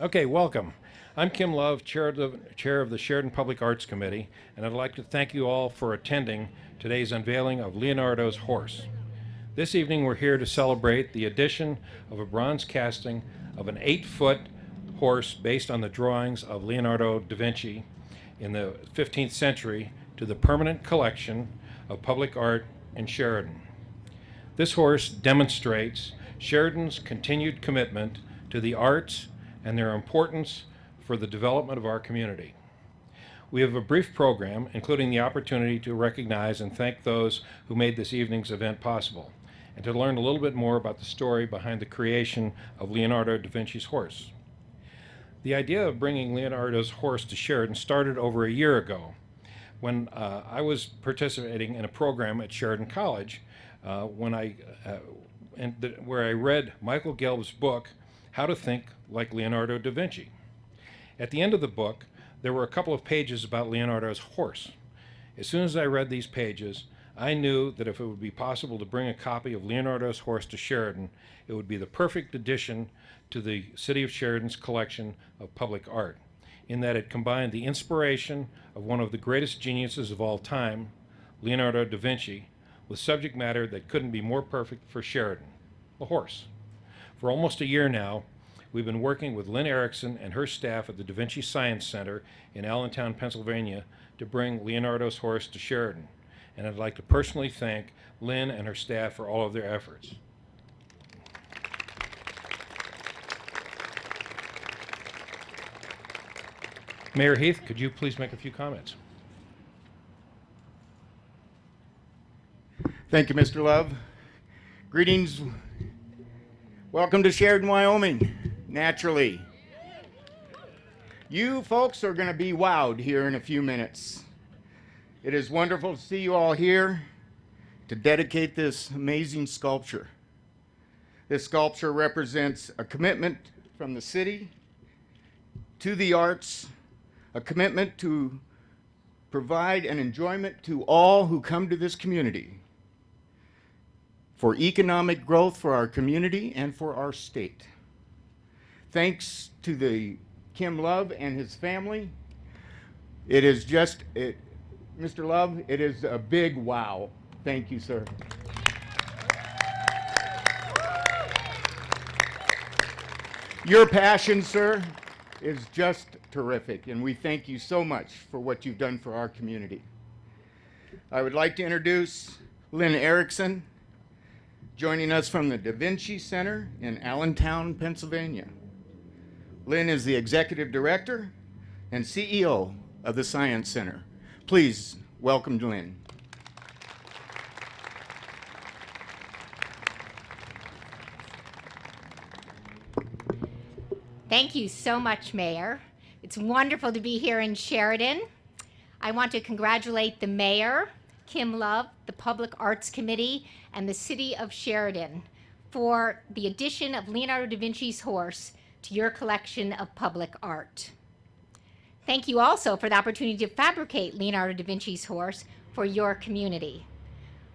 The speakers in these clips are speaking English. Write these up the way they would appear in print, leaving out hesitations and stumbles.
Okay, welcome. I'm Kim Love, chair of the Sheridan Public Arts Committee, and I'd like to thank you all for attending today's unveiling of Leonardo's Horse. This evening we're here to celebrate the addition of a bronze casting of an 8-foot horse based on the drawings of Leonardo da Vinci in the 15th century to the permanent collection of public art in Sheridan. This horse demonstrates Sheridan's continued commitment to the arts and their importance for the development of our community. We have a brief program, including the opportunity to recognize and thank those who made this evening's event possible, and to learn a little bit more about the story behind the creation of Leonardo da Vinci's horse. The idea of bringing Leonardo's horse to Sheridan started over a year ago when I was participating in a program at Sheridan College where I read Michael Gelb's book, How to Think Like Leonardo da Vinci. At the end of the book, there were a couple of pages about Leonardo's horse. As soon as I read these pages, I knew that if it would be possible to bring a copy of Leonardo's horse to Sheridan, it would be the perfect addition to the City of Sheridan's collection of public art, in that it combined the inspiration of one of the greatest geniuses of all time, Leonardo da Vinci, with subject matter that couldn't be more perfect for Sheridan, a horse. For almost a year now, we've been working with Lynn Erickson and her staff at the Da Vinci Science Center in Allentown, Pennsylvania, to bring Leonardo's horse to Sheridan. And I'd like to personally thank Lynn and her staff for all of their efforts. Mayor Heath, could you please make a few comments? Thank you, Mr. Love. Greetings. Welcome to Sheridan, Wyoming. Naturally. You folks are going to be wowed here in a few minutes. It is wonderful to see you all here to dedicate this amazing sculpture. This sculpture represents a commitment from the city to the arts, a commitment to provide an enjoyment to all who come to this community, for economic growth for our community and for our state. Thanks to the Kim Love and his family. It is just, Mr. Love, it is a big wow. Thank you, sir. Your passion, sir, is just terrific, and we thank you so much for what you've done for our community. I would like to introduce Lynn Erickson, joining us from the Da Vinci Center in Allentown, Pennsylvania. Lynn is the Executive Director and CEO of the Science Center. Please welcome Lynn. Thank you so much, Mayor. It's wonderful to be here in Sheridan. I want to congratulate the Mayor, Kim Love, the Public Arts Committee, and the City of Sheridan for the addition of Leonardo da Vinci's horse to your collection of public art. Thank you also for the opportunity to fabricate Leonardo da Vinci's horse for your community.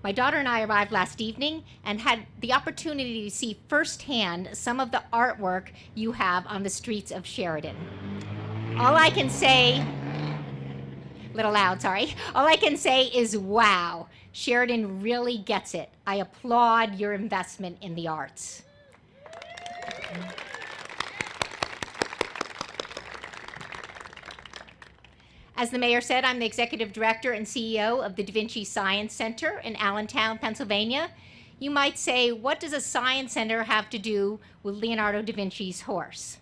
My daughter and I arrived last evening and had the opportunity to see firsthand some of the artwork you have on the streets of Sheridan. All I can say, little loud, sorry. All I can say is wow. Sheridan really gets it. I applaud your investment in the arts. As the mayor said, I'm the executive director and CEO of the Da Vinci Science Center in Allentown, Pennsylvania. You might say, what does a science center have to do with Leonardo da Vinci's horse?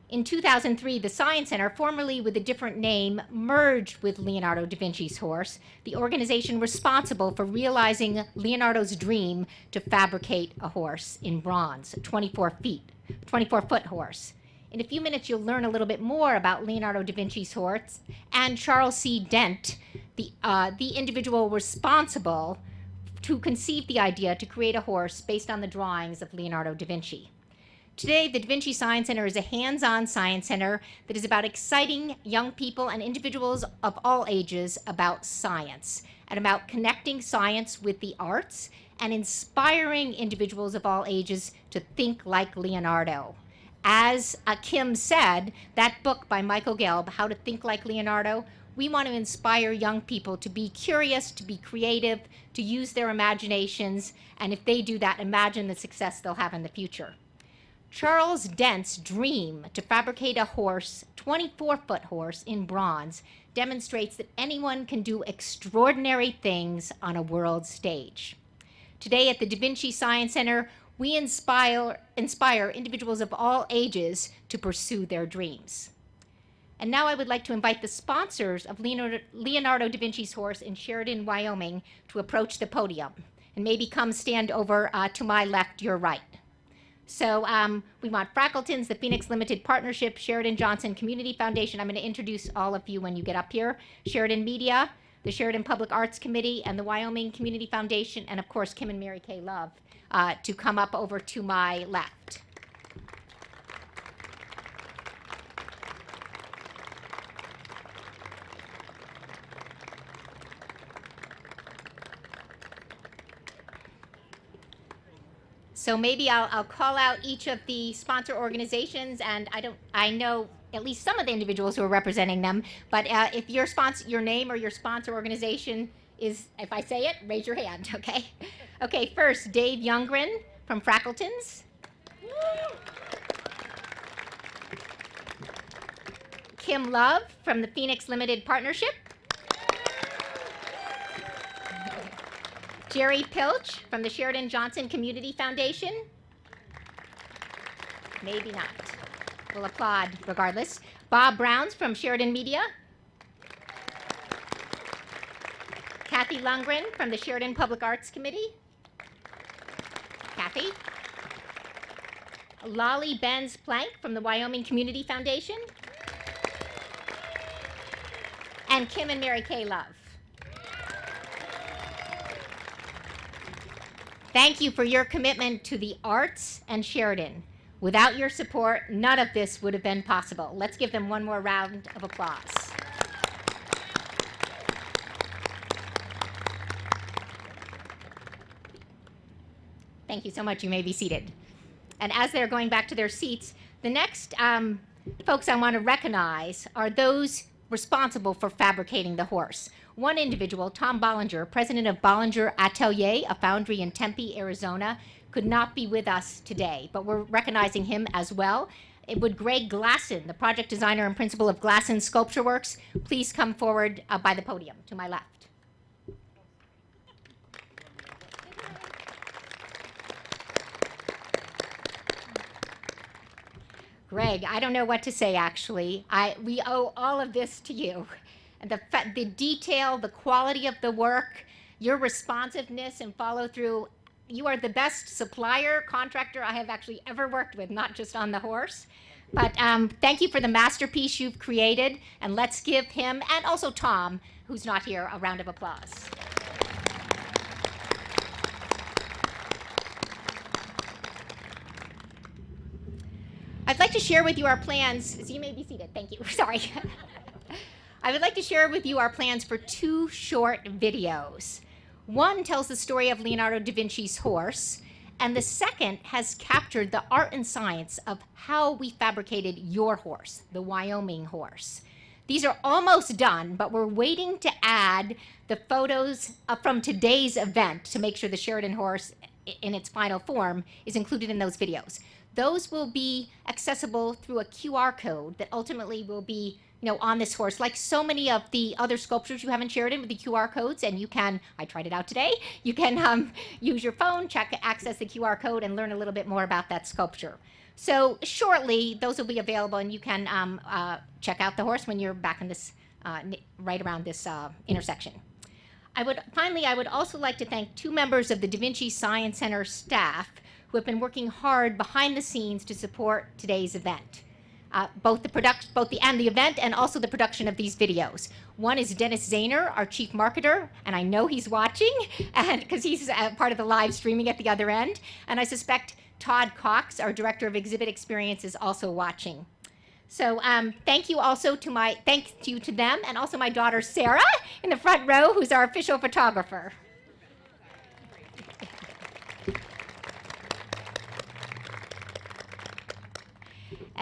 In 2003, the Science Center, formerly with a different name, merged with Leonardo da Vinci's horse, the organization responsible for realizing Leonardo's dream to fabricate a horse in bronze, a 24-foot horse. In a few minutes, you'll learn a little bit more about Leonardo da Vinci's horse and Charles C. Dent, the individual responsible to conceive the idea to create a horse based on the drawings of Leonardo da Vinci. Today, the Da Vinci Science Center is a hands-on science center that is about exciting young people and individuals of all ages about science and about connecting science with the arts and inspiring individuals of all ages to think like Leonardo. As Kim said, that book by Michael Gelb, How to Think Like Leonardo, we want to inspire young people to be curious, to be creative, to use their imaginations, and if they do that, imagine the success they'll have in the future. Charles Dent's dream to fabricate a horse, 24-foot horse in bronze, demonstrates that anyone can do extraordinary things on a world stage. Today at the Da Vinci Science Center, we inspire individuals of all ages to pursue their dreams. And now I would like to invite the sponsors of Leonardo da Vinci's horse in Sheridan, Wyoming, to approach the podium and maybe come stand over to my left, your right. So we want Frackleton's, the Phoenix Limited Partnership, Sheridan Johnson Community Foundation. I'm going to introduce all of you when you get up here. Sheridan Media, the Sheridan Public Arts Committee, and the Wyoming Community Foundation, and of course Kim and Mary Kay Love, to come up over to my left. So maybe I'll call out each of the sponsor organizations, and I know at least some of the individuals who are representing them, but if your name or your sponsor organization is, if I say it, raise your hand, okay? Okay, first, Dave Youngren from Frackleton's. Kim Love from the Phoenix Limited Partnership. Jerry Pilch from the Sheridan Johnson Community Foundation. Maybe not. We'll applaud regardless. Bob Browns from Sheridan Media. Kathy Lundgren from the Sheridan Public Arts Committee. Kathy. Lolly Benz Plank from the Wyoming Community Foundation. And Kim and Mary Kay Love. Thank you for your commitment to the arts and Sheridan. Without your support, none of this would have been possible. Let's give them one more round of applause. Thank you so much. You may be seated. And as they're going back to their seats, the next folks I want to recognize are those responsible for fabricating the horse. One individual, Tom Bollinger, president of Bollinger Atelier, a foundry in Tempe, Arizona, could not be with us today, but we're recognizing him as well. Would Greg Glasson, the project designer and principal of Glasson Sculpture Works, please come forward by the podium to my left. Greg, I don't know what to say, actually. We owe all of this to you. And the detail, the quality of the work, your responsiveness and follow through. You are the best supplier, contractor I have actually ever worked with, not just on the horse. But thank you for the masterpiece you've created. And let's give him, and also Tom, who's not here, a round of applause. I'd like to share with you our plans. So you may be seated. Thank you. Sorry. I would like to share with you our plans for 2 short videos. One tells the story of Leonardo da Vinci's horse, and the second has captured the art and science of how we fabricated your horse, the Wyoming horse. These are almost done, but we're waiting to add the photos from today's event to make sure the Sheridan horse in its final form is included in those videos. Those will be accessible through a QR code that ultimately will be on this horse, like so many of the other sculptures you have in Sheridan with the QR codes, and you can, I tried it out today, you can use your phone, access the QR code, and learn a little bit more about that sculpture. So shortly, those will be available, and you can check out the horse when you're back in this, right around this intersection. I would also like to thank 2 members of the Da Vinci Science Center staff who have been working hard behind the scenes to support today's event. Both the event and also the production of these videos. One is Dennis Zahner, our chief marketer, and I know he's watching, and because he's part of the live streaming at the other end. And I suspect Todd Cox, our director of exhibit experience, is also watching. So thank you to them, and also my daughter Sarah in the front row, who's our official photographer.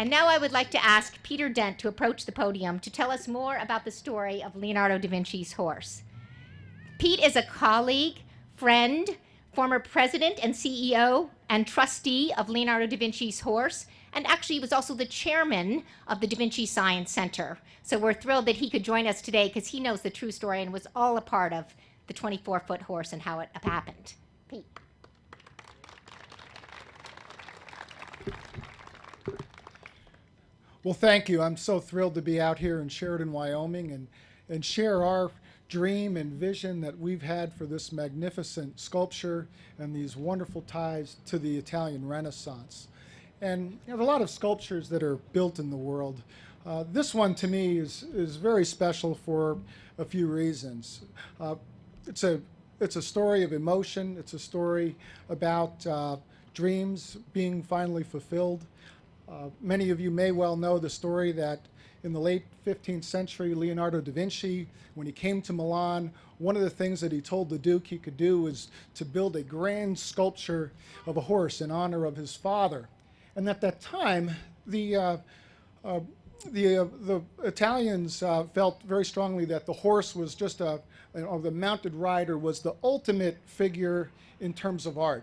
And now I would like to ask Peter Dent to approach the podium to tell us more about the story of Leonardo da Vinci's horse. Pete is a colleague, friend, former president and CEO and trustee of Leonardo da Vinci's horse, and actually was also the chairman of the Da Vinci Science Center. So we're thrilled that he could join us today because he knows the true story and was all a part of the 24-foot horse and how it happened. Pete. Well, thank you. I'm so thrilled to be out here in Sheridan, Wyoming, and share our dream and vision that we've had for this magnificent sculpture and these wonderful ties to the Italian Renaissance. And there are a lot of sculptures that are built in the world. This one to me is very special for a few reasons. It's a story of emotion. It's a story about dreams being finally fulfilled. Many of you may well know the story that in the late 15th century, Leonardo da Vinci, when he came to Milan, one of the things that he told the Duke he could do was to build a grand sculpture of a horse in honor of his father. And at that time, the Italians felt very strongly that the horse was just the mounted rider was the ultimate figure in terms of art.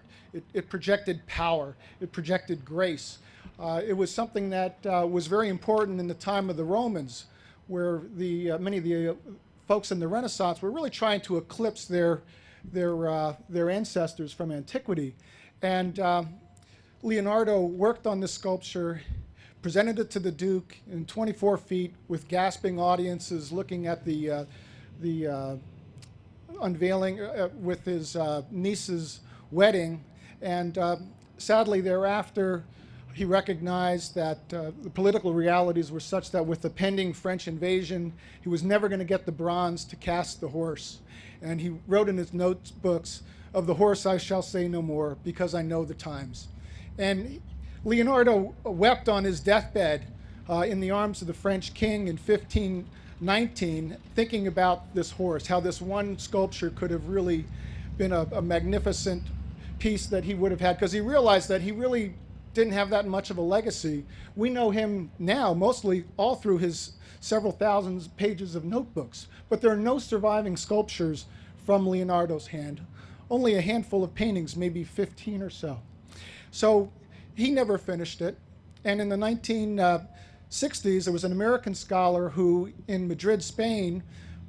It projected power. It projected grace. It was something that was very important in the time of the Romans, where many of the folks in the Renaissance were really trying to eclipse their ancestors from antiquity. And Leonardo worked on this sculpture, presented it to the Duke in 24 feet with gasping audiences looking at the unveiling with his niece's wedding. And sadly thereafter, he recognized that the political realities were such that with the pending French invasion, he was never going to get the bronze to cast the horse. And he wrote in his notebooks, "Of the horse I shall say no more, because I know the times." And Leonardo wept on his deathbed in the arms of the French king in 1519, thinking about this horse, how this one sculpture could have really been a magnificent piece that he would have had, because he realized that he really didn't have that much of a legacy. We know him now mostly all through his several thousand pages of notebooks, but there are no surviving sculptures from Leonardo's hand. Only a handful of paintings, maybe 15 or so. So he never finished it. And in the 1960s, there was an American scholar who, in Madrid, Spain,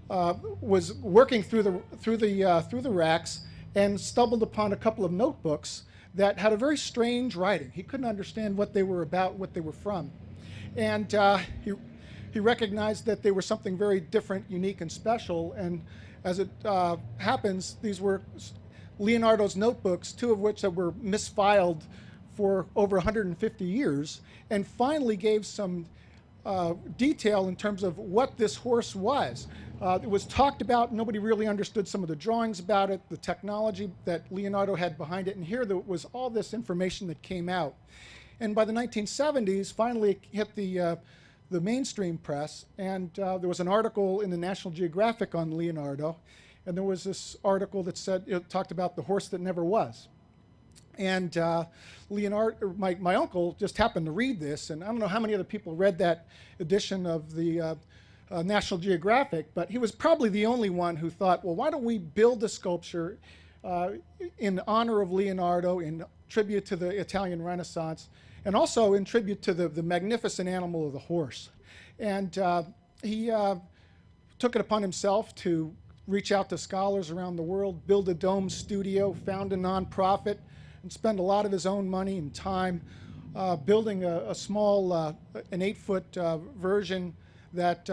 was working through the racks and stumbled upon a couple of notebooks that had a very strange writing. He couldn't understand what they were about, what they were from. And he recognized that they were something very different, unique, and special. And as it happens, these were Leonardo's notebooks, two of which that were misfiled for over 150 years, and finally gave some detail in terms of what this horse was. It was talked about, nobody really understood some of the drawings about it, the technology that Leonardo had behind it, and here there was all this information that came out. And by the 1970s, finally it hit the mainstream press, and there was an article in the National Geographic on Leonardo, and there was this article that said, it talked about the horse that never was. And Leonardo, my uncle just happened to read this, and I don't know how many other people read that edition of the National Geographic, but he was probably the only one who thought, well, why don't we build a sculpture in honor of Leonardo, in tribute to the Italian Renaissance, and also in tribute to the magnificent animal of the horse. And he took it upon himself to reach out to scholars around the world, build a dome studio, found a nonprofit, and spend a lot of his own money and time building a small, an 8-foot version that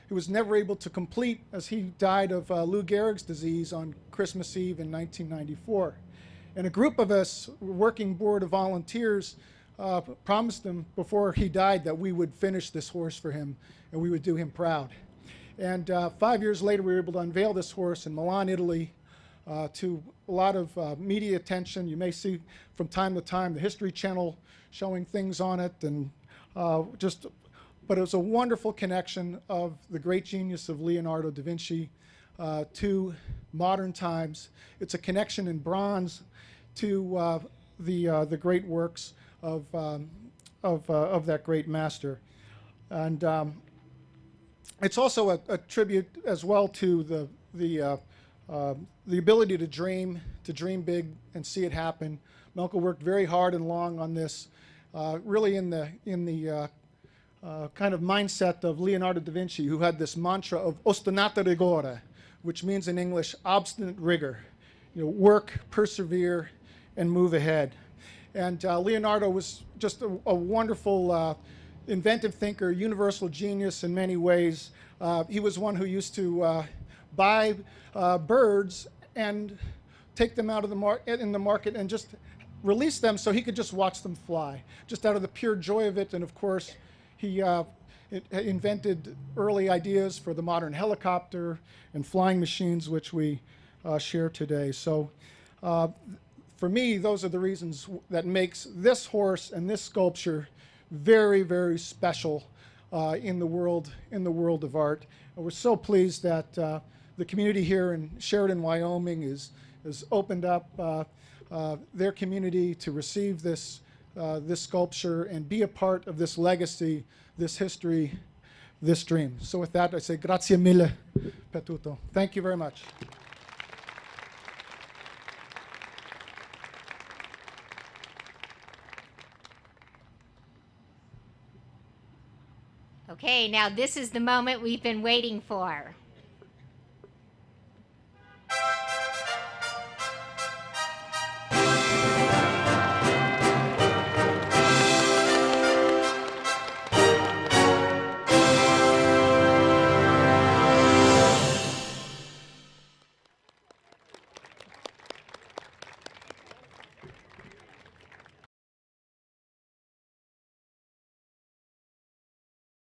he was never able to complete, as he died of Lou Gehrig's disease on Christmas Eve in 1994. And a group of us, working board of volunteers, promised him before he died that we would finish this horse for him and we would do him proud. And 5 years later, we were able to unveil this horse in Milan, Italy, to a lot of media attention. You may see from time to time the History Channel showing things on it, and but it was a wonderful connection of the great genius of Leonardo da Vinci to modern times. It's a connection in bronze to the great works of of that great master. And it's also a tribute as well to the ability to dream big and see it happen. Melko worked very hard and long on this, really in the kind of mindset of Leonardo da Vinci, who had this mantra of ostinata rigore, which means in English obstinate rigor. Work, persevere, and move ahead. And Leonardo was just a wonderful inventive thinker, universal genius in many ways. He was one who used to buy birds and take them out of in the market and just release them so he could just watch them fly, just out of the pure joy of it. And of course, he invented early ideas for the modern helicopter and flying machines, which we share today. So for me, those are the reasons that makes this horse and this sculpture very, very special in the world of art. And we're so pleased that the community here in Sheridan, Wyoming, has opened up their community to receive this sculpture and be a part of this legacy, this history, this dream. So with that, I say grazie mille per tutto. Thank you very much. Okay, now this is the moment we've been waiting for.